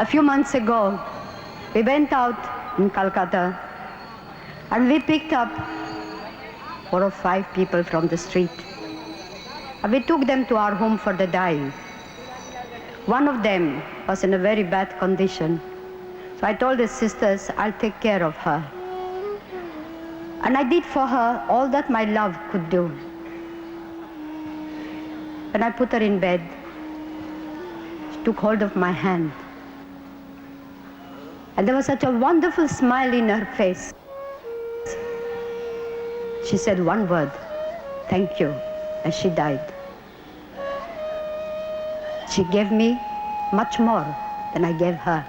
A few months ago, we went out in Calcutta and we picked up 4 or 5 people from the street. And we took them to our home for the dying. One of them was in a very bad condition. So I told the sisters, I'll take care of her. And I did for her all that my love could do. When I put her in bed, she took hold of my hand. And there was such a wonderful smile in her face. She said one word, thank you, and she died. She gave me much more than I gave her.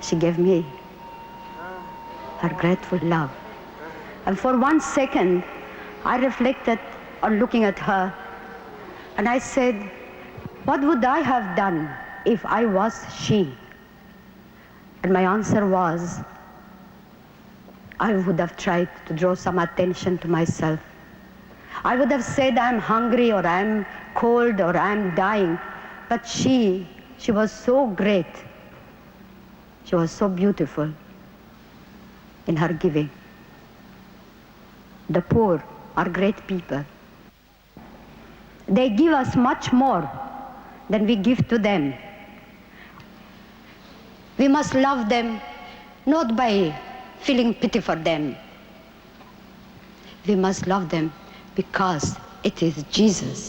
She gave me her grateful love. And for 1 second, I reflected on looking at her, and I said, what would I have done if I was she? And my answer was, I would have tried to draw some attention to myself. I would have said, I'm hungry, or I'm cold, or I'm dying. But she was so great. She was so beautiful in her giving. The poor are great people. They give us much more than we give to them. We must love them not by feeling pity for them. We must love them because it is Jesus.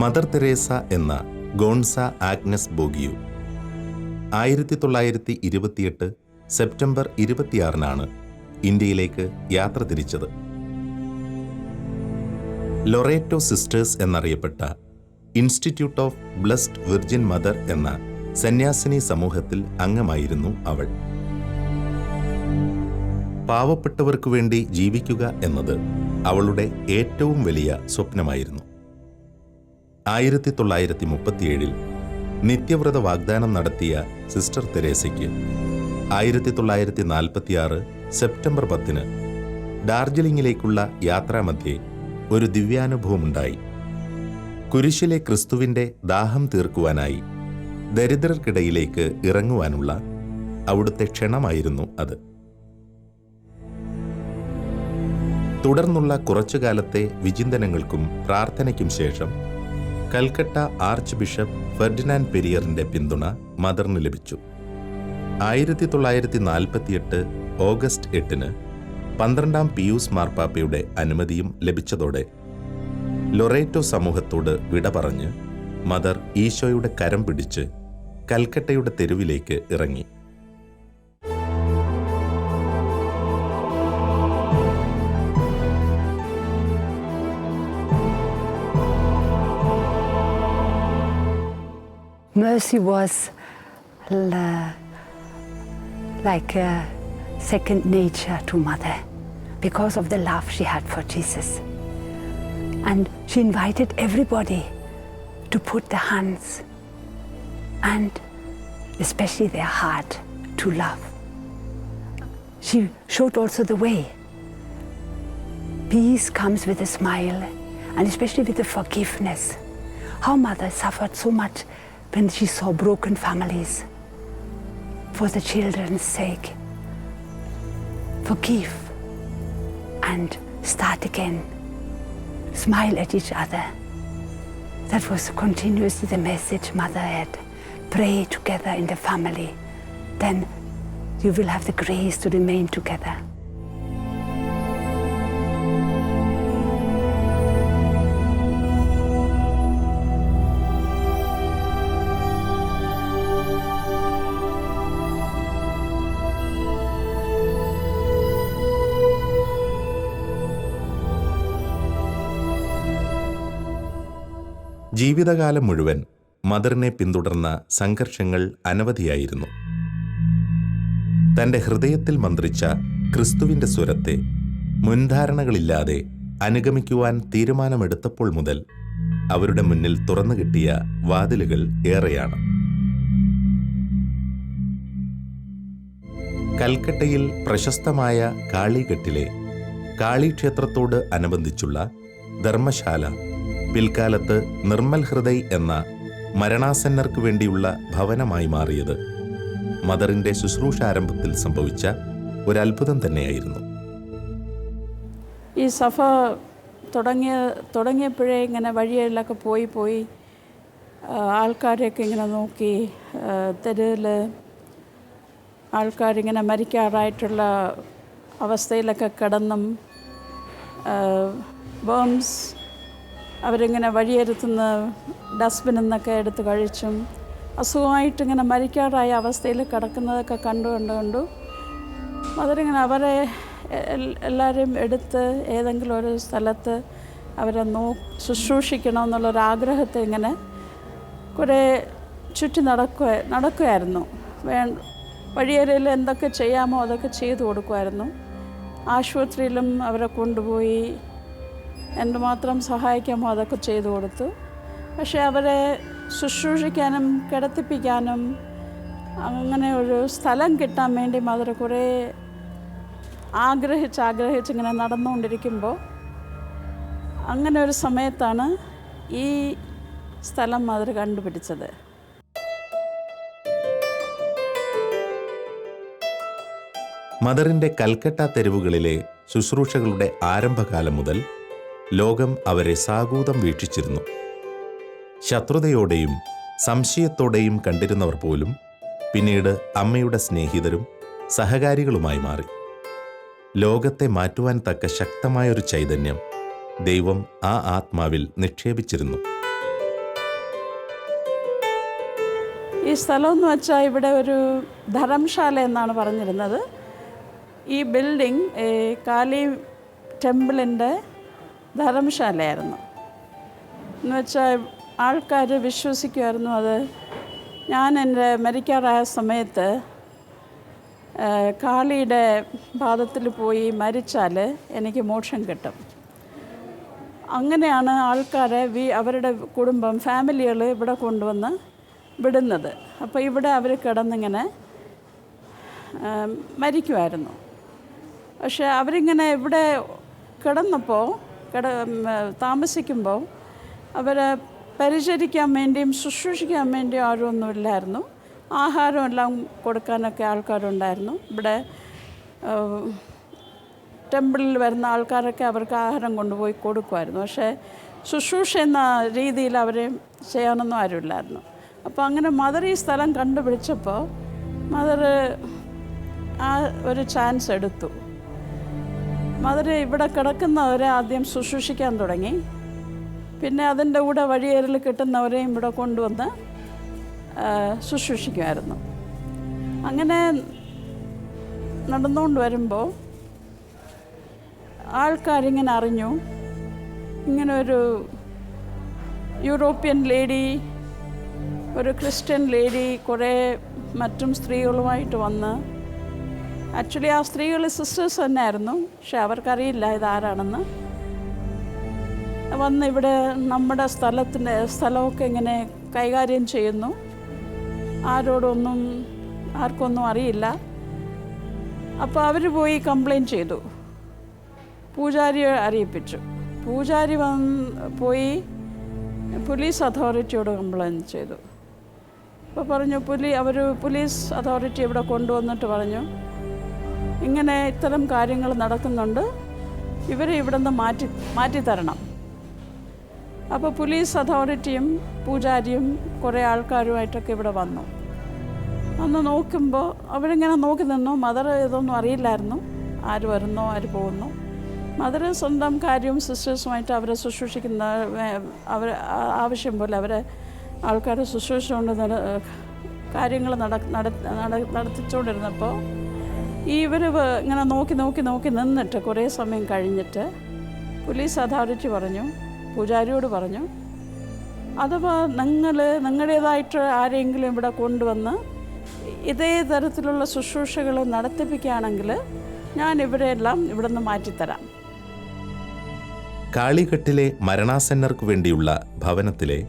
Mother Teresa എന്ന Gonxha Agnes ബോഗിയു 1928 September 26 ഇന്ത്യയിലേക്ക് യാത്ര തിരിച്ചത്. Loreto Sisters എന്നറിയപ്പെട്ട Institute of Blessed Virgin Mother എന്ന സന്യാസിനി സമൂഹത്തിൽ അംഗമായിരുന്നു അവൾ. പാവപ്പെട്ടവർക്കു വേണ്ടി ജീവിക്കുക എന്നത് അവളുടെ ഏറ്റവും വലിയ സ്വപ്നമായിരുന്നു. 1937 നിത്യവ്രത വാഗ്ദാനം നടത്തിയ സിസ്റ്റർ തെരേസയ്ക്ക് 1946 സെപ്റ്റംബർ 10 ഡാർജിലിംഗിലേക്കുള്ള യാത്രാമധ്യേ ഒരു ദിവ്യാനുഭവമുണ്ടായി. കുരിശിലെ ക്രിസ്തുവിൻ്റെ ദാഹം തീർക്കുവാനായി ദരിദ്രർക്കിടയിലേക്ക് ഇറങ്ങുവാനുള്ള അവിടുത്തെ ക്ഷണമായിരുന്നു അത്. തുടർന്നുള്ള കുറച്ചുകാലത്തെ വിചിന്തനങ്ങൾക്കും പ്രാർത്ഥനയ്ക്കും ശേഷം കൽക്കട്ട ആർച്ച് ബിഷപ്പ് ഫെർഡിനാൻഡ് പെരിയറിന്റെ പിന്തുണ മദറിന് ലഭിച്ചു. 1948 ഓഗസ്റ്റ് 8 12ാം പിയൂസ് മാർപ്പാപ്പയുടെ അനുമതിയും ലഭിച്ചതോടെ ലൊറേറ്റോ സമൂഹത്തോട് വിട പറഞ്ഞ് മദർ ഈശോയുടെ കരം പിടിച്ച് കൽക്കട്ടയുടെ തെരുവിലേക്ക് ഇറങ്ങി. Mercy was like a second nature to Mother because of the love she had for Jesus. And she invited everybody to put their hands and especially their heart to love. She showed also the way. Peace comes with a smile, and especially with the forgiveness. How Mother suffered so much when she saw broken families. For the children's sake, forgive and start again. Smile at each other. That was continuously the message Mother had. Pray together in the family. Then you will have the grace to remain together. ജീവിതകാലം മുഴുവൻ മദറിനെ പിന്തുടർന്ന സംഘർഷങ്ങൾ അനവധിയായിരുന്നു. തൻ്റെ ഹൃദയത്തിൽ മന്ത്രിച്ച ക്രിസ്തുവിൻ്റെ സ്വരത്തെ മുൻധാരണകളില്ലാതെ അനുഗമിക്കുവാൻ തീരുമാനമെടുത്തപ്പോൾ മുതൽ അവരുടെ മുന്നിൽ തുറന്നു കിട്ടിയ വാതിലുകൾ ഏറെയാണ്. കൽക്കട്ടയിൽ പ്രശസ്തമായ കാളിഘട്ടിലെ കാളിക്ഷേത്രത്തോട് അനുബന്ധിച്ചുള്ള ധർമ്മശാല പിൽക്കാലത്ത് നിർമ്മൽ ഹൃദയ് എന്ന മരണാസന്നർക്ക് വേണ്ടിയുള്ള ഭവനമായി മാറിയത് മദറിന്റെ ശുശ്രൂഷാരംഭത്തിൽ സംഭവിച്ച ഒരത്ഭുതം തന്നെയായിരുന്നു. ഈ സഭ തുടങ്ങിയപ്പോഴേ ഇങ്ങനെ വഴികളിലൊക്കെ പോയി ആൾക്കാരെയൊക്കെ ഇങ്ങനെ നോക്കി, തെരുവിൽ ആൾക്കാരിങ്ങനെ മരിക്കാറായിട്ടുള്ള അവസ്ഥയിലൊക്കെ കിടന്നും, ബോംസ് അവരിങ്ങനെ വഴിയരുത്തുന്ന ഡസ്റ്റ്ബിനിൽ നിന്നൊക്കെ എടുത്ത് കഴിച്ചും അസുഖമായിട്ടിങ്ങനെ മരിക്കാറായ അവസ്ഥയിൽ കിടക്കുന്നതൊക്കെ കണ്ടു മദറിങ്ങനെ അവരെ എല്ലാവരെയും എടുത്ത് ഏതെങ്കിലും ഒരു സ്ഥലത്ത് അവരെ ശുശ്രൂഷിക്കണമെന്നുള്ളൊരാഗ്രഹത്തെ ഇങ്ങനെ കുറേ ചുറ്റി നടക്കുമായിരുന്നു. വഴിയരയിൽ എന്തൊക്കെ ചെയ്യാമോ അതൊക്കെ ചെയ്തു കൊടുക്കുമായിരുന്നു. ആശുപത്രിയിലും അവരെ കൊണ്ടുപോയി എന്തുമാത്രം സഹായിക്കാമോ അതൊക്കെ ചെയ്തു കൊടുത്തു. പക്ഷേ അവരെ ശുശ്രൂഷിക്കാനും കിടത്തിപ്പിക്കാനും അങ്ങനെ ഒരു സ്ഥലം കിട്ടാൻ വേണ്ടി മദർ കുറേ ആഗ്രഹിച്ച് ഇങ്ങനെ നടന്നുകൊണ്ടിരിക്കുമ്പോൾ അങ്ങനെ ഒരു സമയത്താണ് ഈ സ്ഥലം മദർ കണ്ടുപിടിച്ചത്. മദറിന്റെ കൽക്കട്ട തെരുവുകളിലെ ശുശ്രൂഷകളുടെ ആരംഭകാലം മുതൽ ലോകം അവരെ സാഗൂതം വീക്ഷിച്ചിരുന്നു. ശത്രുതയോടെയും സംശയത്തോടെയും കണ്ടിരുന്നവർ പോലും പിന്നീട് അമ്മയുടെ സ്നേഹിതരും സഹകാരികളുമായി മാറി. ലോകത്തെ മാറ്റുവാൻ തക്ക ശക്തമായൊരു ചൈതന്യം ദൈവം ആ ആത്മാവിൽ നിക്ഷേപിച്ചിരുന്നു. ഈ സ്ഥലമെന്ന് വെച്ചാൽ ഇവിടെ ഒരു ധർമ്മശാല എന്നാണ് പറഞ്ഞിരുന്നത്. ഈ ബിൽഡിംഗ് കാളി ടെമ്പിളിൻ്റെ ധർമ്മശാലയായിരുന്നു. എന്ന് വെച്ചാൽ ആൾക്കാർ വിശ്വസിക്കുമായിരുന്നു അത് ഞാൻ എൻ്റെ മരിക്കാറായ സമയത്ത് കാളിയുടെ പാദത്തിൽ പോയി മരിച്ചാൽ എനിക്ക് മോക്ഷം കിട്ടും. അങ്ങനെയാണ് ആൾക്കാരെ അവരുടെ കുടുംബം ഫാമിലികൾ ഇവിടെ കൊണ്ടുവന്ന് വിടുന്നത്. അപ്പോൾ ഇവിടെ അവർ കിടന്നിങ്ങനെ മരിക്കുമായിരുന്നു. പക്ഷേ അവരിങ്ങനെ ഇവിടെ കിടന്നപ്പോൾ താമസിക്കുമ്പോൾ അവരെ പരിചരിക്കാൻ വേണ്ടിയും ശുശ്രൂഷിക്കാൻ വേണ്ടിയും ആരുമൊന്നുമില്ലായിരുന്നു. ആഹാരം എല്ലാം കൊടുക്കാനൊക്കെ ആൾക്കാരുണ്ടായിരുന്നു. ഇവിടെ ടെമ്പിളിൽ വരുന്ന ആൾക്കാരൊക്കെ അവർക്ക് ആഹാരം കൊണ്ടുപോയി കൊടുക്കുമായിരുന്നു. പക്ഷേ ശുശ്രൂഷ എന്ന രീതിയിൽ അവരെ ചെയ്യാനൊന്നും ആരുമില്ലായിരുന്നു. അപ്പോൾ അങ്ങനെ മദർ ഈ സ്ഥലം കണ്ടുപിടിച്ചപ്പോൾ മദർ ആ ഒരു ചാൻസ് എടുത്തു. മദർ ഇവിടെ കിടക്കുന്നവരെ ആദ്യം ശുശ്രൂഷിക്കാൻ തുടങ്ങി. പിന്നെ അതിൻ്റെ കൂടെ വഴിയേറിൽ കിട്ടുന്നവരെയും ഇവിടെ കൊണ്ടുവന്ന് ശുശ്രൂഷിക്കുമായിരുന്നു. അങ്ങനെ നടന്നുകൊണ്ട് വരുമ്പോൾ ആൾക്കാരിങ്ങനെ അറിഞ്ഞു, ഇങ്ങനെ ഒരു യൂറോപ്യൻ ലേഡി, ഒരു ക്രിസ്ത്യൻ ലേഡി കുറേ മറ്റും സ്ത്രീകളുമായിട്ട് വന്ന്, ആക്ച്വലി ആ സ്ത്രീകൾ സിസ്റ്റേഴ്സ് തന്നെയായിരുന്നു, പക്ഷെ അവർക്കറിയില്ല ഇതാരാണെന്ന്, വന്ന് ഇവിടെ നമ്മുടെ സ്ഥലമൊക്കെ ഇങ്ങനെ കൈകാര്യം ചെയ്യുന്നു. ആർക്കൊന്നും അറിയില്ല. അപ്പോൾ അവർ പോയി കംപ്ലയിൻറ്റ് ചെയ്തു, പൂജാരിയെ അറിയിപ്പിച്ചു. പൂജാരി പോയി പോലീസ് അതോറിറ്റിയോട് കംപ്ലയിൻറ്റ് ചെയ്തു. അപ്പോൾ പറഞ്ഞു പോലീസ് അതോറിറ്റി ഇവിടെ കൊണ്ടുവന്നിട്ട് പറഞ്ഞു, ഇങ്ങനെ ഇത്തരം കാര്യങ്ങൾ നടക്കുന്നുണ്ട്, ഇവരെ ഇവിടെ നിന്ന് മാറ്റിത്തരണം. അപ്പോൾ പോലീസ് അതോറിറ്റിയും പൂജാരിയും കുറേ ആൾക്കാരുമായിട്ടൊക്കെ ഇവിടെ വന്നു നോക്കുമ്പോൾ അവരിങ്ങനെ നോക്കി നിന്നു. മദർ ഇതൊന്നും അറിയില്ലായിരുന്നു, ആര് വരുന്നോ ആര് പോകുന്നു. മദർ സ്വന്തം കാര്യവും സിസ്റ്റേഴ്സുമായിട്ട് അവരെ ശുശ്രൂഷിക്കുന്ന ആവശ്യം പോലെ അവരെ ആൾക്കാരെ ശുശ്രൂഷിച്ചുകൊണ്ട് കാര്യങ്ങൾ നടത്തിച്ചുകൊണ്ടിരുന്നപ്പോൾ ഇവർ ഇങ്ങനെ നോക്കി നിന്നിട്ട് കുറേ സമയം കഴിഞ്ഞിട്ട് പോലീസ് അതോറിറ്റി പറഞ്ഞു, പൂജാരിയോട് പറഞ്ഞു, അഥവാ നിങ്ങളുടേതായിട്ട് ആരെങ്കിലും ഇവിടെ കൊണ്ടുവന്ന് ഇതേ തരത്തിലുള്ള ശുശ്രൂഷകൾ നടത്തിപ്പിക്കുകയാണെങ്കിൽ ഞാൻ ഇവരെല്ലാം ഇവിടെ നിന്ന് മാറ്റിത്തരാം. കാളിഘട്ടിലെ മരണാസന്നർക്ക് വേണ്ടിയുള്ള ഭവനത്തിലെ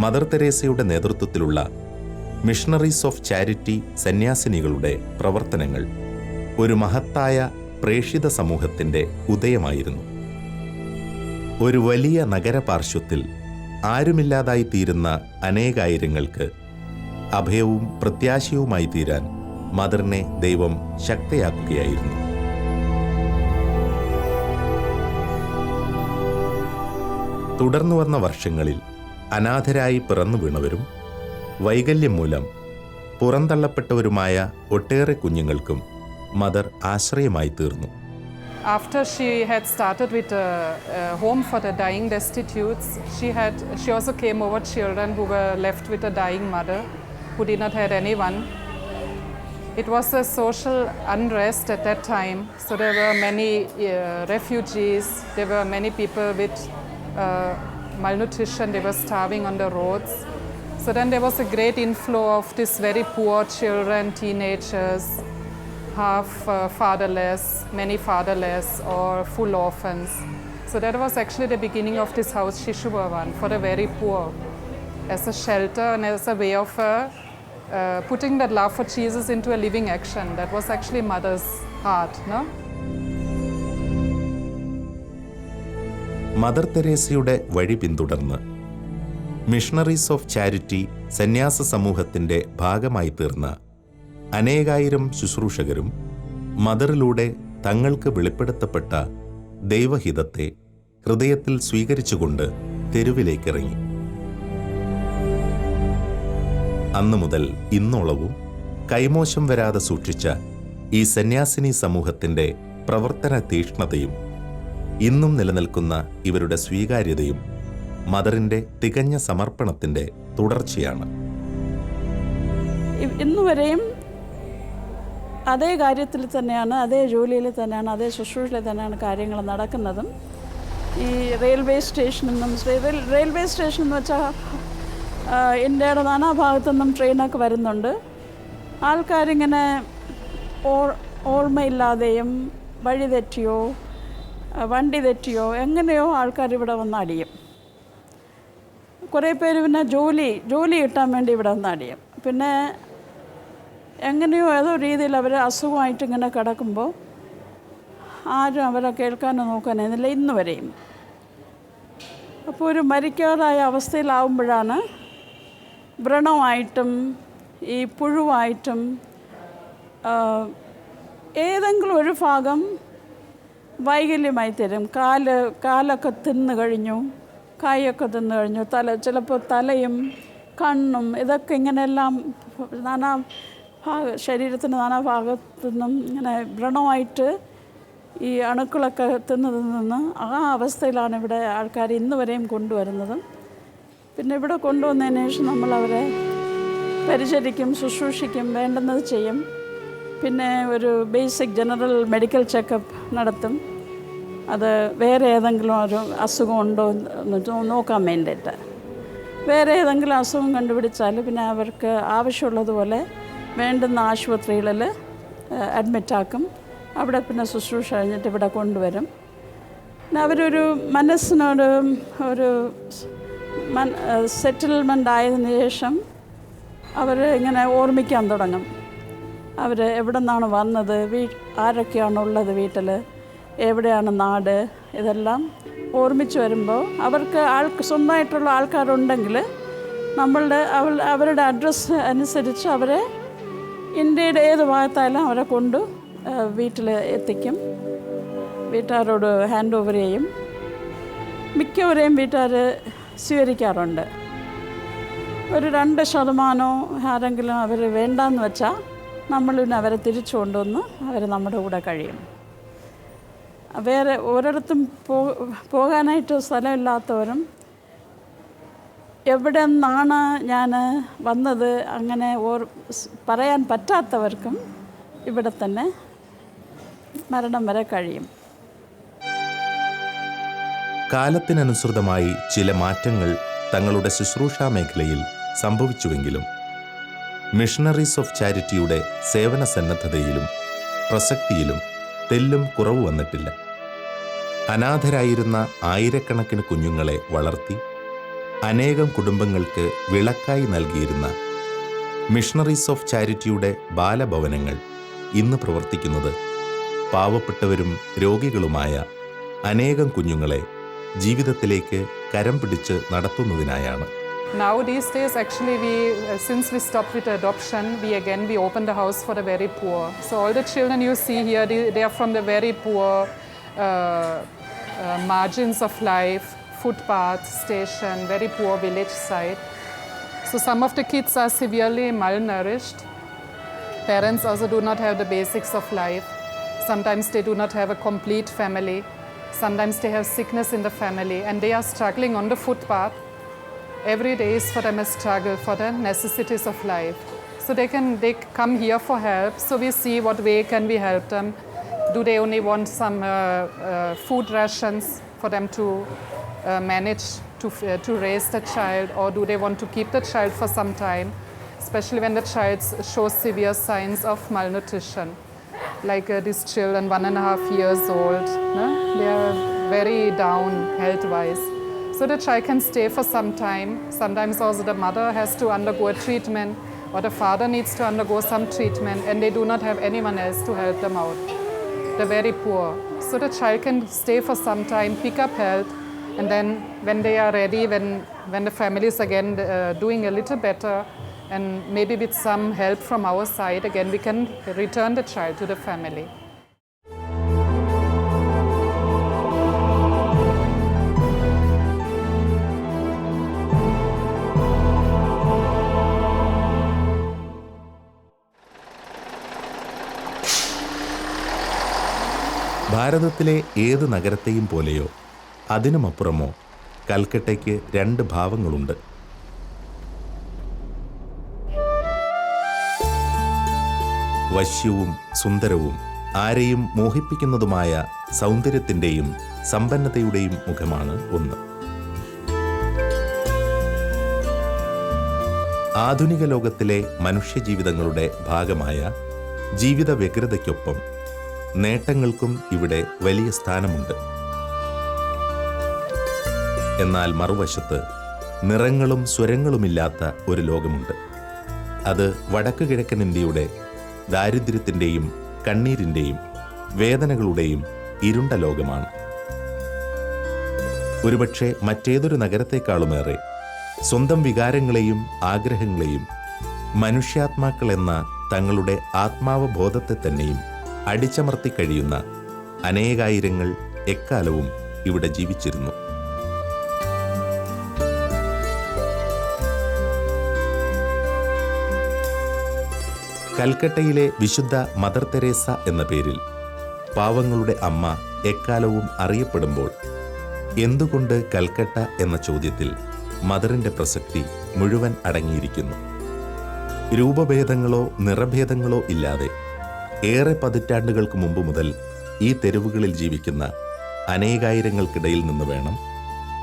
മദർ തെരേസയുടെ നേതൃത്വത്തിലുള്ള മിഷണറീസ് ഓഫ് ചാരിറ്റി സന്യാസിനികളുടെ പ്രവർത്തനങ്ങൾ ഒരു മഹത്തായ പ്രേഷിത സമൂഹത്തിൻ്റെ ഉദയമായിരുന്നു. ഒരു വലിയ നഗരപാർശ്വത്തിൽ ആരുമില്ലാതായി തീരുന്ന അനേകായിരങ്ങൾക്ക് അഭയവും പ്രത്യാശയുമായി തീരാൻ മദറിനെ ദൈവം ശക്തയാക്കുകയായിരുന്നു. തുടർന്നു വന്ന വർഷങ്ങളിൽ അനാഥരായി പിറന്നു വീണവരും വൈകല്യം മൂലം പുറന്തള്ളപ്പെട്ടവരുമായ ഒട്ടേറെ കുഞ്ഞുങ്ങൾക്കും മദർ ആശ്രയമായി തീർന്നു. After she had started with a home for the dying destitutes, she also came over children who were left with a dying mother who did not have anyone. It was a social unrest at that time, so there were many refugees, there were many people with malnutrition, they were starving on the roads. So then there was a great inflow of these very poor children, teenagers, half fatherless, many fatherless or full orphans. So that was actually the beginning of this house Shishu Bhavan for the very poor, as a shelter and as a way of putting that love for Jesus into a living action. That was actually mother's heart, no? Mother തെരേസയുടെ വഴി പിന്തുടർന്ന് missionaries of charity സന്യാസ സമൂഹത്തിൻ്റെ ഭാഗമായി തീർന്ന അനേകായിരം ശുശ്രൂഷകരും മദറിലൂടെ തങ്ങൾക്ക് വെളിപ്പെടുത്തപ്പെട്ട ദൈവഹിതത്തെ ഹൃദയത്തിൽ സ്വീകരിച്ചുകൊണ്ട് തെരുവിലേക്കിറങ്ങി. അന്നു മുതൽ ഇന്നോളവും കൈമോശം വരാതെ സൂക്ഷിച്ച ഈ സന്യാസിനി സമൂഹത്തിൻ്റെ പ്രവർത്തന തീക്ഷ്ണതയും ഇന്നും നിലനിൽക്കുന്ന ഇവരുടെ സ്വീകാര്യതയും മദറിൻ്റെ തികഞ്ഞ സമർപ്പണത്തിൻ്റെ തുടർച്ചയാണ്. ഇന്നുവരെയും അതേ കാര്യത്തിൽ തന്നെയാണ്, അതേ ജോലിയിൽ തന്നെയാണ്, അതേ ശുശ്രൂഷയിൽ തന്നെയാണ് കാര്യങ്ങൾ നടക്കുന്നതും. ഈ റെയിൽവേ സ്റ്റേഷനിൽ നിന്നും റെയിൽവേ സ്റ്റേഷൻ എന്ന് വെച്ചാൽ ഇന്ത്യയുടെ നാനാഭാഗത്തു നിന്നും ട്രെയിനൊക്കെ വരുന്നുണ്ട്. ആൾക്കാരിങ്ങനെ ഓർമ്മയില്ലാതെയും വഴി തെറ്റിയോ വണ്ടി തെറ്റിയോ എങ്ങനെയോ ആൾക്കാർ ഇവിടെ വന്ന് അടിയും. കുറേ പേര് പിന്നെ ജോലി കിട്ടാൻ വേണ്ടി ഇവിടെ വന്ന് അടിയും. പിന്നെ എങ്ങനെയോ ഏതോ രീതിയിൽ അവർ അസുഖമായിട്ട് ഇങ്ങനെ കിടക്കുമ്പോൾ ആരും അവരെ കേൾക്കാനോ നോക്കാനൊന്നുമില്ല ഇന്ന് വരെയും. അപ്പോൾ ഒരു മരിക്കാറായ അവസ്ഥയിലാവുമ്പോഴാണ് വ്രണമായിട്ടും ഈ പുഴുവായിട്ടും ഏതെങ്കിലും ഒരു ഭാഗം വൈകല്യമായി തരും. കാലൊക്കെ തിന്നു കഴിഞ്ഞു, കായൊക്കെ തിന്നു കഴിഞ്ഞു, ചിലപ്പോൾ തലയും കണ്ണും ഇതൊക്കെ ഇങ്ങനെയെല്ലാം ശരീരത്തിൻ്റെ നാനാഭാഗത്തു നിന്നും ഇങ്ങനെ വ്രണമായിട്ട് ഈ അണുക്കളൊക്കെ തിന്ന് ആ അവസ്ഥയിലാണ് ഇവിടെ ആൾക്കാർ ഇന്ന് വരെയും കൊണ്ടുവരുന്നതും. പിന്നെ ഇവിടെ കൊണ്ടുവന്നതിന് ശേഷം നമ്മളവരെ പരിചരിക്കും, ശുശ്രൂഷിക്കും, വേണ്ടുന്നത് ചെയ്യും. പിന്നെ ഒരു ബേസിക് ജനറൽ മെഡിക്കൽ ചെക്കപ്പ് നടത്തും. അത് വേറെ ഏതെങ്കിലും ഒരു അസുഖം ഉണ്ടോ എന്ന് നോക്കാൻ വേണ്ടിയിട്ട്. വേറെ ഏതെങ്കിലും അസുഖം കണ്ടുപിടിച്ചാൽ പിന്നെ അവർക്ക് ആവശ്യമുള്ളതുപോലെ വേണ്ടുന്ന ആശുപത്രികളിൽ അഡ്മിറ്റാക്കും. അവിടെ പിന്നെ ശുശ്രൂഷ കഴിഞ്ഞിട്ട് ഇവിടെ കൊണ്ടുവരും. പിന്നെ അവരൊരു മനസ്സിനോട് ഒരു സെറ്റിൽമെൻ്റ് ആയതിനു ശേഷം അവർ ഇങ്ങനെ ഓർമ്മിക്കാൻ തുടങ്ങും. അവർ എവിടെ നിന്നാണ് വന്നത്, ആരൊക്കെയാണുള്ളത് വീട്ടിൽ, എവിടെയാണ് നാട്, ഇതെല്ലാം ഓർമ്മിച്ച് വരുമ്പോൾ അവർക്ക് സ്വന്തമായിട്ടുള്ള ആൾക്കാരുണ്ടെങ്കിൽ അവരുടെ അഡ്രസ്സ് അനുസരിച്ച് അവരെ ഇന്ത്യയുടെ ഏത് ഭാഗത്തായാലും അവരെ കൊണ്ട് വീട്ടിൽ എത്തിക്കും. വീട്ടുകാരോട് ഹാൻഡ് ഓവർ ചെയ്യും. മിക്കവരെയും വീട്ടുകാർ സ്വീകരിക്കാറുണ്ട്. ഒരു 2% ആരെങ്കിലും അവർ വേണ്ടാന്ന് വെച്ചാൽ നമ്മൾ പിന്നെ അവരെ തിരിച്ചു കൊണ്ടുവന്ന് അവർ നമ്മുടെ കൂടെ കഴിയും. വേറെ ഒരിടത്തും പോകാനായിട്ട് സ്ഥലമില്ലാത്തവരും എവിടെ നിന്നാണ് ഞാൻ വന്നത് അങ്ങനെ പറയാൻ പറ്റാത്തവർക്കും ഇവിടെ തന്നെ മരണം വരെ കഴിയും. കാലത്തിനനുസൃതമായി ചില മാറ്റങ്ങൾ തങ്ങളുടെ ശുശ്രൂഷാ മേഖലയിൽ സംഭവിച്ചുവെങ്കിലും മിഷണറീസ് ഓഫ് ചാരിറ്റിയുടെ സേവന സന്നദ്ധതയിലും പ്രസക്തിയിലും തെല്ലും കുറവ് വന്നിട്ടില്ല. അനാഥരായിരുന്ന ആയിരക്കണക്കിന് കുഞ്ഞുങ്ങളെ വളർത്തി അനേകം കുടുംബങ്ങൾക്ക് വിളക്കായി നൽകിയിരുന്ന മിഷണറീസ് ഓഫ് ചാരിറ്റിയുടെ ബാലഭവനങ്ങൾ ഇന്ന് പ്രവർത്തിക്കുന്നത് പാവപ്പെട്ടവരും രോഗികളുമായ അനേകം കുഞ്ഞുങ്ങളെ ജീവിതത്തിലേക്ക് കരം പിടിച്ച് നടത്തുന്നതിനായാണ്. Now these days actually since we stopped with adoption, we opened a house for the very poor. So all the children you see here, they are from the very poor margins of life, footpath, station, very poor village side. So some of the kids are severely malnourished. Parents also do not have the basics of life. Sometimes they do not have a complete family. Sometimes they have sickness in the family and they are struggling on the footpath. Every day is for them a struggle for the necessities of life. So they come here for help. So we see what way can we help them. Do they only want some food rations for them to manage to raise the child, or do they want to keep the child for some time, especially when the child shows severe signs of malnutrition, like these children 1.5 years old, they are very down health-wise. So the child can stay for some time. Sometimes also the mother has to undergo a treatment, or the father needs to undergo some treatment, and they do not have anyone else to help them out. They're very poor. So the child can stay for some time, pick up health, and then when they are ready, when the family is again doing a little better, and maybe with some help from our side, again we can return the child to the family. ഭാരതത്തിലെ ഏത് നഗരത്തെയും പോലെയോ അതിനുമപ്പുറമോ കൽക്കട്ടയ്ക്ക് 2 ഭാവങ്ങളുണ്ട്. വശ്യവും സുന്ദരവും ആരെയും മോഹിപ്പിക്കുന്നതുമായ സൗന്ദര്യത്തിൻ്റെയും സമ്പന്നതയുടെയും മുഖമാണ് ഒന്ന്. ആധുനിക ലോകത്തിലെ മനുഷ്യജീവിതങ്ങളുടെ ഭാഗമായ ജീവിത വ്യഗ്രതയ്ക്കൊപ്പം നേട്ടങ്ങൾക്കും ഇവിടെ വലിയ സ്ഥാനമുണ്ട്. എന്നാൽ മറുവശത്ത് നിറങ്ങളും സ്വരങ്ങളുമില്ലാത്ത ഒരു ലോകമുണ്ട്. അത് വടക്ക് കിഴക്കൻ ഇന്ത്യയുടെ ദാരിദ്ര്യത്തിൻ്റെയും കണ്ണീരിൻ്റെയും വേദനകളുടെയും ഇരുണ്ട ലോകമാണ്. ഒരുപക്ഷെ മറ്റേതൊരു നഗരത്തെക്കാളുമേറെ സ്വന്തം വികാരങ്ങളെയും ആഗ്രഹങ്ങളെയും മനുഷ്യാത്മാക്കളെന്ന തങ്ങളുടെ ആത്മാവബോധത്തെ തന്നെയും അടിച്ചമർത്തി കഴിയുന്ന അനേകായിരങ്ങൾ എക്കാലവും ഇവിടെ ജീവിച്ചിരുന്നു. കൽക്കട്ടയിലെ വിശുദ്ധ മദർ തെരേസ എന്ന പേരിൽ പാവങ്ങളുടെ അമ്മ എക്കാലവും അറിയപ്പെടുമ്പോൾ എന്തുകൊണ്ട് കൽക്കട്ട എന്ന ചോദ്യത്തിൽ മദറിൻ്റെ പ്രസക്തി മുഴുവൻ അടങ്ങിയിരിക്കുന്നു. രൂപഭേദങ്ങളോ നിറഭേദങ്ങളോ ഇല്ലാതെ ഏറെ പതിറ്റാണ്ടുകൾക്ക് മുമ്പ് മുതൽ ഈ തെരുവുകളിൽ ജീവിക്കുന്ന അനേകായിരങ്ങൾക്കിടയിൽ നിന്ന് വേണം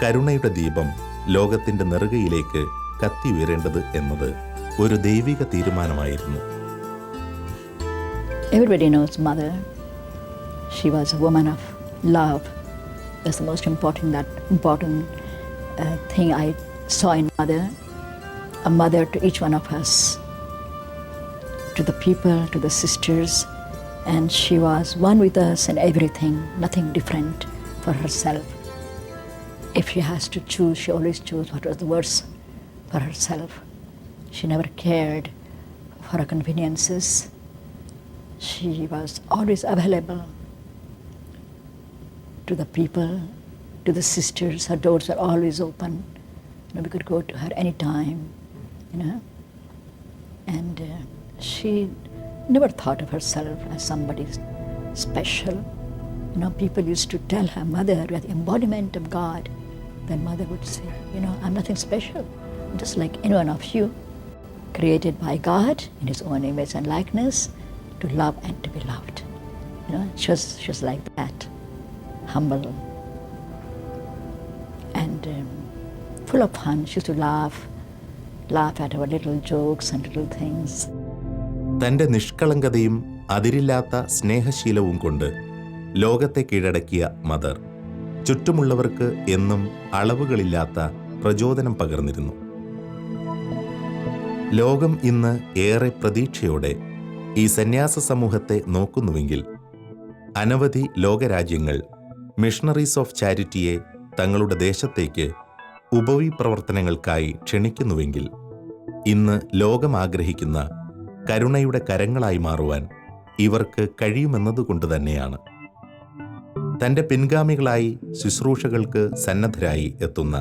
കരുണയുടെ ദീപം ലോകത്തിൻ്റെ നെറുകയിലേക്ക് കത്തി ഉയരേണ്ടത് എന്നത് ഒരു ദൈവിക തീരുമാനമായിരുന്നു. Everybody knows Mother. She was a woman of love. That's the most important thing I saw in Mother. A mother to each one of us, to the people, to the sisters, and she was one with us in everything, nothing different for herself. If she has to choose, she always chose what was the worst for herself. She never cared for her conveniences. She was always available to the people, to the sisters. Her doors were always open. We could go to her anytime, And she never thought of herself as somebody special. People used to tell her, Mother, you are the embodiment of God. Then Mother would say, I'm nothing special. I'm just like any one of you, created by God in His own image and likeness, to love and to be loved. She was like that, humble and full of fun. She used to laugh at our little jokes and little things. തൻ്റെ നിഷ്കളങ്കതയും അതിരില്ലാത്ത സ്നേഹശീലവും കൊണ്ട് ലോകത്തെ കീഴടക്കിയ mother ചുറ്റുമുള്ളവർക്ക് എന്നും അളവുകളില്ലാത്ത പ്രചോദനം പകർന്നിരുന്നു. ലോകം ഇന്ന് ഏറെ പ്രതീക്ഷയോടെ ഈ സന്യാസ സമൂഹത്തെ നോക്കുന്നുവെങ്കിൽ അനവധി ലോകരാജ്യങ്ങൾ മിഷണറീസ് ഓഫ് ചാരിറ്റിയെ തങ്ങളുടെ ദേശത്തേക്ക് ഉപവി പ്രവർത്തനങ്ങൾക്കായി ക്ഷണിക്കുന്നുവെങ്കിൽ ഇന്ന് ലോകം ആഗ്രഹിക്കുന്ന കരുണയുടെ കരങ്ങളായി മാറുവാൻ ഇവർക്ക് കഴിയുമെന്നതുകൊണ്ട് തന്നെയാണ്. തൻ്റെ പിൻഗാമികളായി ശുശ്രൂഷകൾക്ക് സന്നദ്ധരായി എത്തുന്ന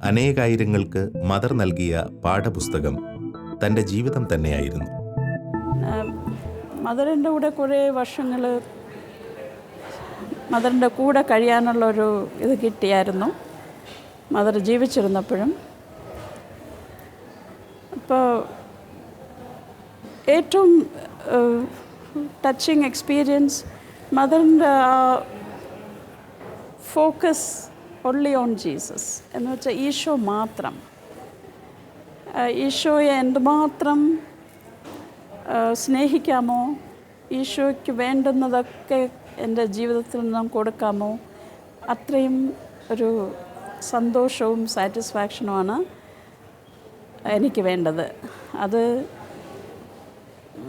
അനേകായിരങ്ങൾക്ക് മദർ നൽകിയ പാഠപുസ്തകം തൻ്റെ ജീവിതം തന്നെയായിരുന്നു. മദറിൻ്റെ കൂടെ കുറേ വർഷങ്ങൾ മദറിൻ്റെ കൂടെ കഴിയാനുള്ളൊരു ഇത് കിട്ടിയായിരുന്നു മദർ ജീവിച്ചിരുന്നപ്പോഴും. അപ്പോൾ ഏറ്റവും ടച്ചിങ് എക്സ്പീരിയൻസ് മദറിൻ്റെ ഫോക്കസ് ഒൺലി ഓൺ ജീസസ് എന്ന് വെച്ചാൽ ഈശോ മാത്രം. ഈശോയെ എന്തുമാത്രം സ്നേഹിക്കാമോ, ഈശോയ്ക്ക് വേണ്ടുന്നതൊക്കെ എൻ്റെ ജീവിതത്തിൽ നിന്നും കൊടുക്കാമോ, അത്രയും ഒരു സന്തോഷവും സാറ്റിസ്ഫാക്ഷനുമാണ് എനിക്ക് വേണ്ടത്. അത്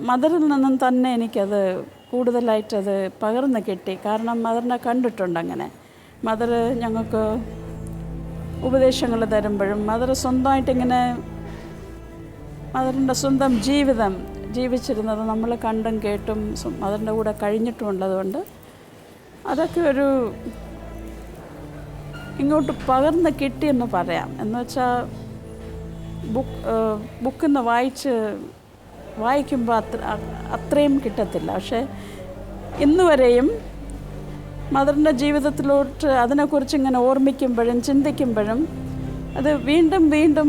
മദറിൽ നിന്നും തന്നെ എനിക്കത് കൂടുതലായിട്ടത് പകർന്ന് കിട്ടി. കാരണം മദറിനെ കണ്ടിട്ടുണ്ട് അങ്ങനെ. മദർ ഞങ്ങൾക്ക് ഉപദേശങ്ങൾ തരുമ്പോഴും മദർ സ്വന്തമായിട്ടിങ്ങനെ മദറിൻ്റെ സ്വന്തം ജീവിതം ജീവിച്ചിരുന്നത് നമ്മൾ കണ്ടും കേട്ടും മദറിൻ്റെ കൂടെ കഴിഞ്ഞിട്ടുമുള്ളതുകൊണ്ട് അതൊക്കെ ഒരു ഇങ്ങോട്ട് പകർന്ന് കിട്ടിയെന്ന് പറയാം. എന്ന് വെച്ചാൽ ബുക്കിൽ നിന്ന് വായിക്കുമ്പോൾ അത്രയും കിട്ടത്തില്ല. പക്ഷേ ഇന്ന് വരെയും മദറിൻ്റെ ജീവിതത്തിലോട്ട് അതിനെക്കുറിച്ച് ഇങ്ങനെ ഓർമ്മിക്കുമ്പോഴും ചിന്തിക്കുമ്പോഴും അത് വീണ്ടും വീണ്ടും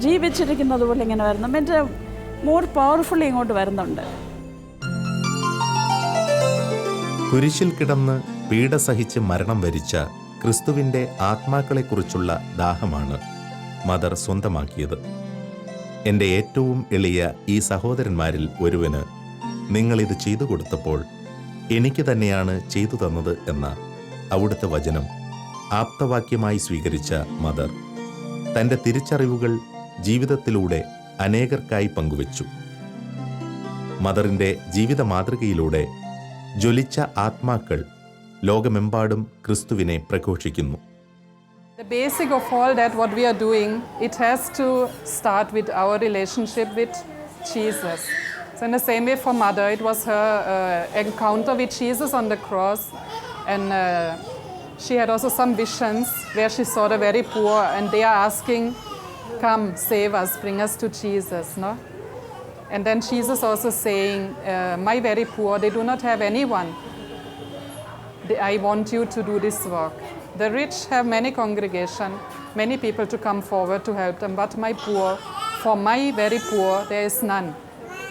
ജീവിച്ചിരിക്കുന്നത് പോലെ ഇങ്ങനെ വരുന്നു. എൻ്റെ മോർ പവർഫുള്ളി ഇങ്ങോട്ട് വരുന്നുണ്ട്. കുരിശിൽ കിടന്ന് പീഡ സഹിച്ച് മരണം വരിച്ച ക്രിസ്തുവിൻ്റെ ആത്മാക്കളെക്കുറിച്ചുള്ള ദാഹമാണ് മദർ സ്വന്തമാക്കിയത്. എൻ്റെ ഏറ്റവും എളിയ ഈ സഹോദരന്മാരിൽ ഒരുവന് നിങ്ങളിത് ചെയ്തു കൊടുത്തപ്പോൾ എനിക്ക് തന്നെയാണ് ചെയ്തു തന്നത് എന്ന അവിടുത്തെ വചനം ആപ്തവാക്യമായി സ്വീകരിച്ച മദർ തൻ്റെ തിരിച്ചറിവുകൾ ജീവിതത്തിലൂടെ അനേകർക്കായി പങ്കുവച്ചു. മദറിൻ്റെ ജീവിത മാതൃകയിലൂടെ ജ്വലിച്ച ആത്മാക്കൾ ലോകമെമ്പാടും ക്രിസ്തുവിനെ പ്രഘോഷിക്കുന്നു. The basic of all that what we are doing, it has to start with our relationship with Jesus. So in the same way for Mother, it was her encounter with Jesus on the cross, and she had also some visions where she saw the very poor and they are asking, come, save us, bring us to Jesus, no? And then Jesus also saying, my very poor, they do not have anyone. I want you to do this work. The rich have many congregation, many people to come forward to help them, but my poor, for my very poor, there is none.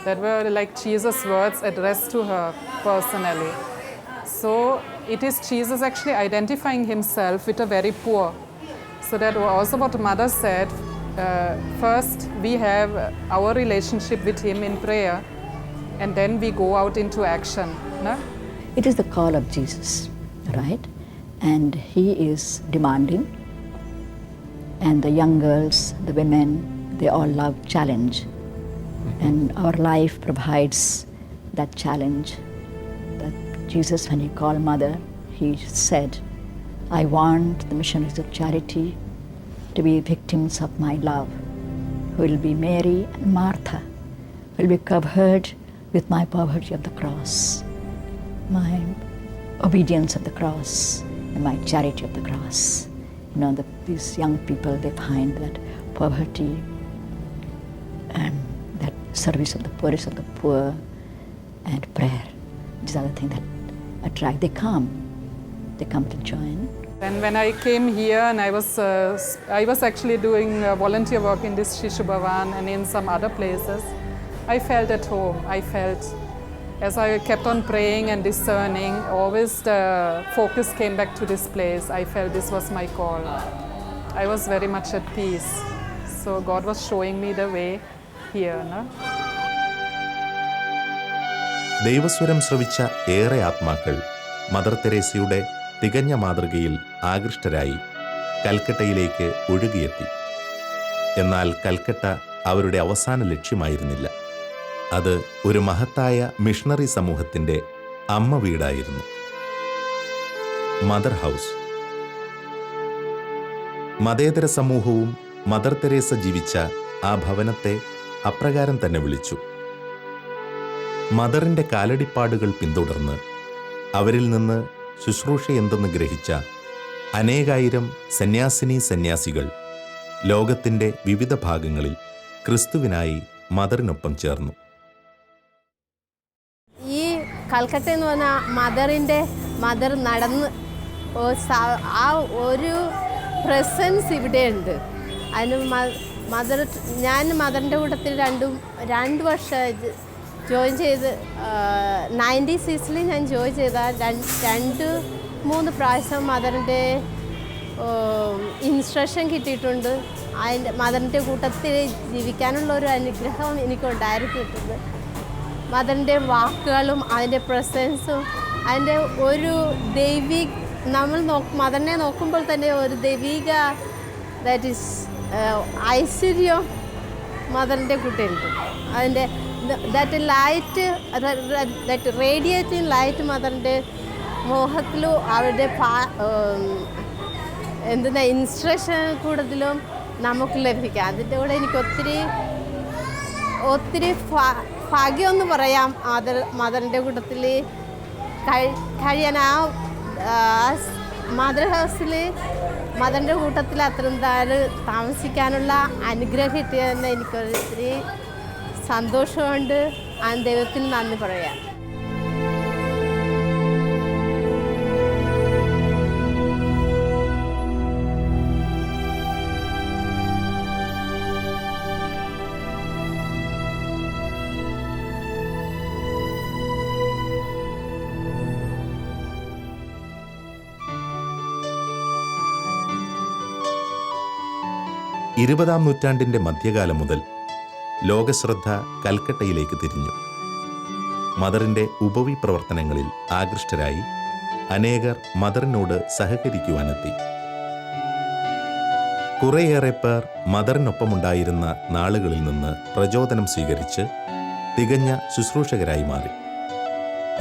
That were like Jesus' words addressed to her personally. So it is Jesus actually identifying himself with the very poor. So that was also what Mother said. First, we have our relationship with him in prayer, and then we go out into action. No? It is the call of Jesus, right? And he is demanding, and the young girls, the women, they all love challenge. And our life provides that challenge. That Jesus, when he called Mother, he said, I want the missionaries of charity to be victims of my love, who will be Mary and Martha, will be covered with my poverty of the cross, my obedience of the cross, and my charity of the cross. You know, these young people, they find that poverty and that service of the poorest of the poor and prayer. These are the things that attract. They come to join. And when I came here, and I was actually doing volunteer work in this Shishu Bhavan and in some other places, I felt at home. I felt, as I kept on praying and discerning, always the focus came back to this place. I felt this was my call. I was very much at peace. So God was showing me the way here. No? ദൈവസ്വരം ശ്രവിച്ച ഏറെ ആത്മാക്കൾ mother തെരേസയുടെ തികഞ്ഞ മാതൃകയിൽ ആകൃഷ്ടരായി കൽക്കട്ടയിലേക്ക് ഒഴുകിയെത്തി. എന്നാൽ കൽക്കട്ട അവരുടെ അവസാന ലക്ഷ്യമായിരുന്നില്ല. അത് ഒരു മഹത്തായ മിഷണറി സമൂഹത്തിൻ്റെ അമ്മ വീടായിരുന്നു, മദർ ഹൗസ്. മതേതര സമൂഹവും മദർ തെരേസ ജീവിച്ച ആ ഭവനത്തെ അപ്രകാരം തന്നെ വിളിച്ചു. മദറിൻ്റെ കാലടിപ്പാടുകൾ പിന്തുടർന്ന് അവരിൽ നിന്ന് ശുശ്രൂഷ എന്തെന്ന് ഗ്രഹിച്ച അനേകായിരം സന്യാസികൾ ലോകത്തിൻ്റെ വിവിധ ഭാഗങ്ങളിൽ ക്രിസ്തുവിനായി മദറിനൊപ്പം ചേർന്നു. ഈ കൽക്കട്ട എന്ന് പറഞ്ഞാൽ മദർ നടന്ന് ആ ഒരു പ്രസൻസ് ഇവിടെയുണ്ട്. അതിന് ഞാൻ മദറിൻ്റെ കൂട്ടത്തിൽ രണ്ട് വർഷം ജോയിൻ ചെയ്ത് 96 ഞാൻ ജോയിൻ ചെയ്ത 2-3 പ്രാവശ്യം മദറിൻ്റെ ഇൻസ്ട്രക്ഷൻ കിട്ടിയിട്ടുണ്ട്. അതിൻ്റെ മദറിൻ്റെ കൂട്ടത്തിൽ ജീവിക്കാനുള്ള ഒരു അനുഗ്രഹം എനിക്കുണ്ടായിരിക്കിട്ടുണ്ട്. മദറിൻ്റെ വാക്കുകളും അതിൻ്റെ പ്രസൻസും അതിൻ്റെ ഒരു നമ്മൾ മദറിനെ നോക്കുമ്പോൾ തന്നെ ഒരു ദൈവിക ദാറ്റ് ഈസ് ഐശ്വര്യം മദറിൻ്റെ കൂട്ടുണ്ട്. അതിൻ്റെ that light that radiating light മദറിൻ്റെ മോഹത്തിലും അവരുടെ ഇൻസ്ട്രക്ഷൻ കൂടുതലും നമുക്ക് ലഭിക്കുക. അതിൻ്റെ കൂടെ എനിക്ക് ഒത്തിരി ഭാഗ്യമെന്ന് പറയാം മദറിൻ്റെ കൂട്ടത്തിൽ കഴിയാൻ. ആ മദർ ഹൗസിൽ മദറിൻ്റെ കൂട്ടത്തിൽ അത്രയും താമസിക്കാനുള്ള അനുഗ്രഹം കിട്ടിയതെന്ന് എനിക്കൊരിത്തിരി സന്തോഷമുണ്ട്. ആ ദൈവത്തിന് നന്ദി പറയാം. ഇരുപതാം നൂറ്റാണ്ടിൻ്റെ മധ്യകാലം മുതൽ ലോകശ്രദ്ധ കൽക്കട്ടയിലേക്ക് തിരിഞ്ഞു. മദറിൻ്റെ ഉപവി പ്രവർത്തനങ്ങളിൽ ആകൃഷ്ടരായി അനേകർ മദറിനോട് സഹകരിക്കുവാനെത്തി. കുറേയേറെ പേർ മദറിനൊപ്പമുണ്ടായിരുന്ന നാളുകളിൽ നിന്ന് പ്രചോദനം സ്വീകരിച്ച് തികഞ്ഞ ശുശ്രൂഷകരായി മാറി.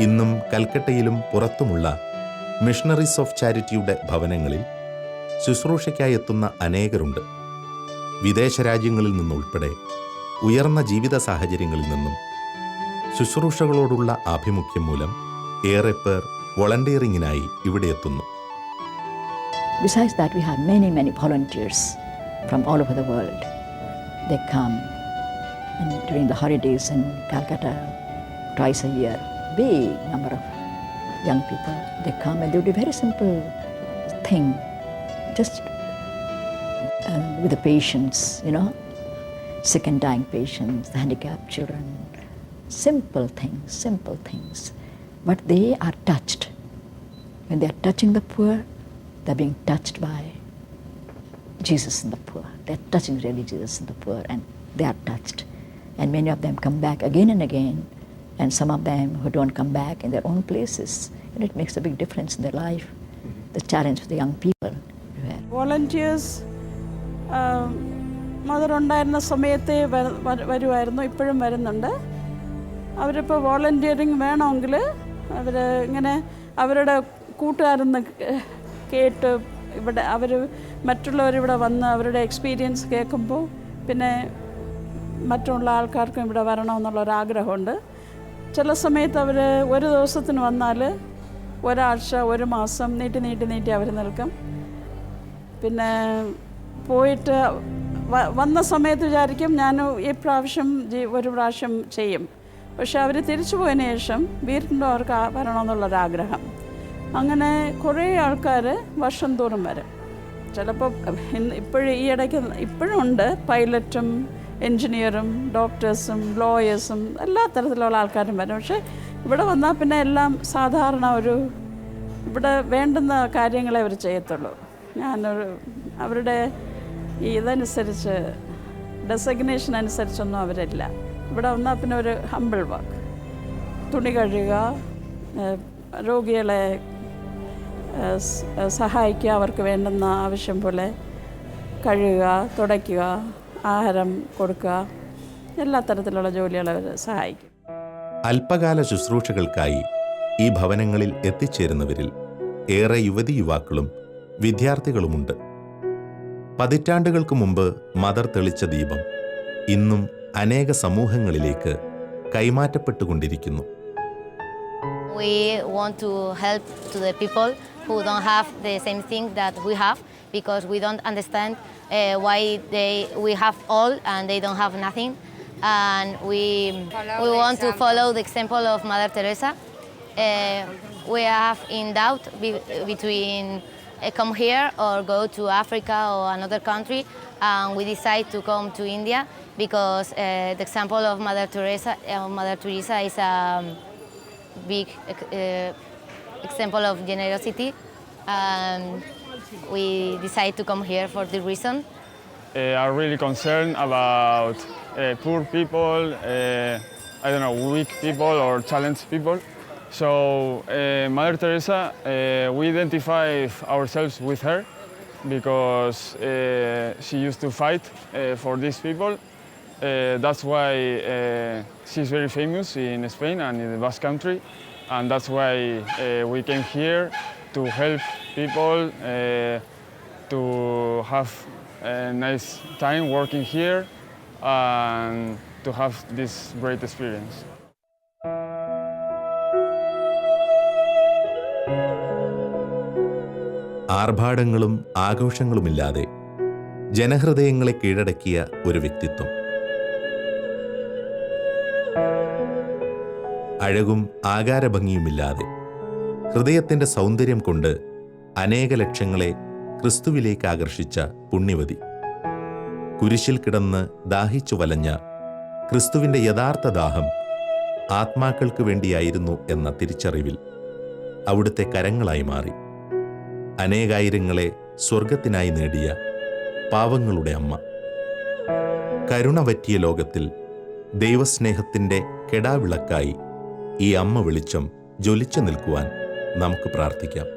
ഇന്നും കൽക്കട്ടയിലും പുറത്തുമുള്ള മിഷണറീസ് ഓഫ് ചാരിറ്റിയുടെ ഭവനങ്ങളിൽ ശുശ്രൂഷയ്ക്കായി എത്തുന്ന അനേകരുണ്ട്. വിദേശ രാജ്യങ്ങളിൽ നിന്നുൾപ്പെടെ ഉയർന്ന ജീവിത സാഹചര്യങ്ങളിൽ നിന്നും ശുശ്രൂഷകളോടുള്ള ആഭിമുഖ്യം മൂലം ഏറെ പേർ വോളണ്ടിയറിങ്ങിനായി ഇവിടെ എത്തുന്നു. Besides that, we have many volunteers from all over the world. They come and during the holidays in Calcutta twice a year. Big number of young people. They come and they do a very simple thing, just with the patients, sick and dying patients, the handicapped children. Simple things. But they are touched. When they are touching the poor, they are being touched by Jesus in the poor. They are touching really Jesus in the poor, and they are touched. And many of them come back again and again, and some of them who don't come back in their own places, and it makes a big difference in their life. The challenge for the young people. Volunteers mother ഉണ്ടായിരുന്ന സമയത്ത് വരുമായിരുന്നു, ഇപ്പോഴും വരുന്നുണ്ട്. അവരിപ്പോൾ volunteering വേണമെങ്കിൽ അവർ ഇങ്ങനെ അവരുടെ കൂട്ടുകാരെന്ന് കേട്ട് ഇവിടെ മറ്റുള്ളവരിവിടെ വന്ന് അവരുടെ എക്സ്പീരിയൻസ് കേൾക്കുമ്പോൾ പിന്നെ മറ്റുള്ള ആൾക്കാർക്കും ഇവിടെ വരണമെന്നുള്ളൊരാഗ്രഹമുണ്ട്. ചില സമയത്ത് അവർ ഒരു ദിവസത്തിന് വന്നാൽ ഒരാഴ്ച, ഒരു മാസം നീട്ടി അവർ നിൽക്കും. പിന്നെ പോയിട്ട് വന്ന സമയത്ത് വിചാരിക്കും ഞാൻ ഈ പ്രാവശ്യം ഒരു പ്രാവശ്യം ചെയ്യും. പക്ഷെ അവർ തിരിച്ചു പോയതിന് ശേഷം വീണ്ടും അവർക്ക് വരണമെന്നുള്ളൊരാഗ്രഹം. അങ്ങനെ കുറേ ആൾക്കാർ വർഷം തോറും വരും. ചിലപ്പോൾ ഇപ്പോഴും ഈ ഇടയ്ക്ക് ഇപ്പോഴും ഉണ്ട് പൈലറ്റും എൻജിനീയറും ഡോക്ടേഴ്സും ലോയേഴ്സും എല്ലാ തരത്തിലുള്ള ആൾക്കാരും വരും. പക്ഷേ ഇവിടെ വന്നാൽ പിന്നെ എല്ലാം സാധാരണ ഇവിടെ വേണ്ടുന്ന കാര്യങ്ങളെ അവർ ചെയ്യത്തുള്ളൂ. അവരുടെ ഇതനുസരിച്ച് ഡെസിഗ്നേഷൻ അനുസരിച്ചൊന്നും അവരില്ല. ഇവിടെ വന്നാൽ പിന്നെ ഒരു ഹമ്പിൾ വർക്ക്. തുണി കഴുകുക, രോഗികളെ സഹായിക്കുക, അവർക്ക് വേണ്ടുന്ന ആവശ്യം പോലെ കഴുകുക, തുടയ്ക്കുക, ആഹാരം കൊടുക്കുക, എല്ലാ തരത്തിലുള്ള ജോലികൾ അവർ സഹായിക്കും. അല്പകാല ശുശ്രൂഷകൾക്കായി ഈ ഭവനങ്ങളിൽ എത്തിച്ചേരുന്നവരിൽ ഏറെ യുവതി യുവാക്കളും വിദ്യാർത്ഥികളുമുണ്ട്. പതിറ്റാണ്ടുകൾക്ക് മുമ്പ് മദർ തെളിച്ച ദീപം ഇന്നും അനേക സമൂഹങ്ങളിലേക്ക് കൈമാറ്റപ്പെട്ടുകൊണ്ടിരിക്കുന്നു. We want to help to the people who don't have the same thing that we have, because we don't understand why we have all and they don't have nothing. And we want to follow the example of Mother Teresa. We have in doubt between come here or go to Africa or another country, and we decide to come to India because the example of Mother Teresa is a big example of generosity. We decide to come here for the reason. Are really concerned about poor people, I don't know, weak people or challenged people. So Mother Teresa, we identify ourselves with her because she used to fight for these people. That's why she's very famous in Spain and in the Basque Country, and that's why we came here to help people to have a nice time working here and to have this great experience. ആർഭാടങ്ങളും ആഘോഷങ്ങളുമില്ലാതെ ജനഹൃദയങ്ങളെ കീഴടക്കിയ ഒരു വ്യക്തിത്വം. അഴകും ആകാരഭംഗിയുമില്ലാതെ ഹൃദയത്തിൻ്റെ സൗന്ദര്യം കൊണ്ട് അനേക ലക്ഷങ്ങളെ ക്രിസ്തുവിലേക്ക് ആകർഷിച്ച പുണ്യവതി. കുരിശിൽ കിടന്ന് ദാഹിച്ചു വലഞ്ഞ ക്രിസ്തുവിൻ്റെ യഥാർത്ഥ ദാഹം ആത്മാക്കൾക്ക് വേണ്ടിയായിരുന്നു എന്ന തിരിച്ചറിവിൽ അവിടുത്തെ കരങ്ങളായി മാറി. അനേകായിരങ്ങളെ സ്വർഗത്തിനായി നേടിയ പാവങ്ങളുടെ അമ്മ. കരുണ പറ്റിയ ലോകത്തിൽ ദൈവസ്നേഹത്തിൻ്റെ കെടാവിളക്കായി ഈ അമ്മ വെളിച്ചം ജ്വലിച്ചു നിൽക്കുവാൻ നമുക്ക് പ്രാർത്ഥിക്കാം.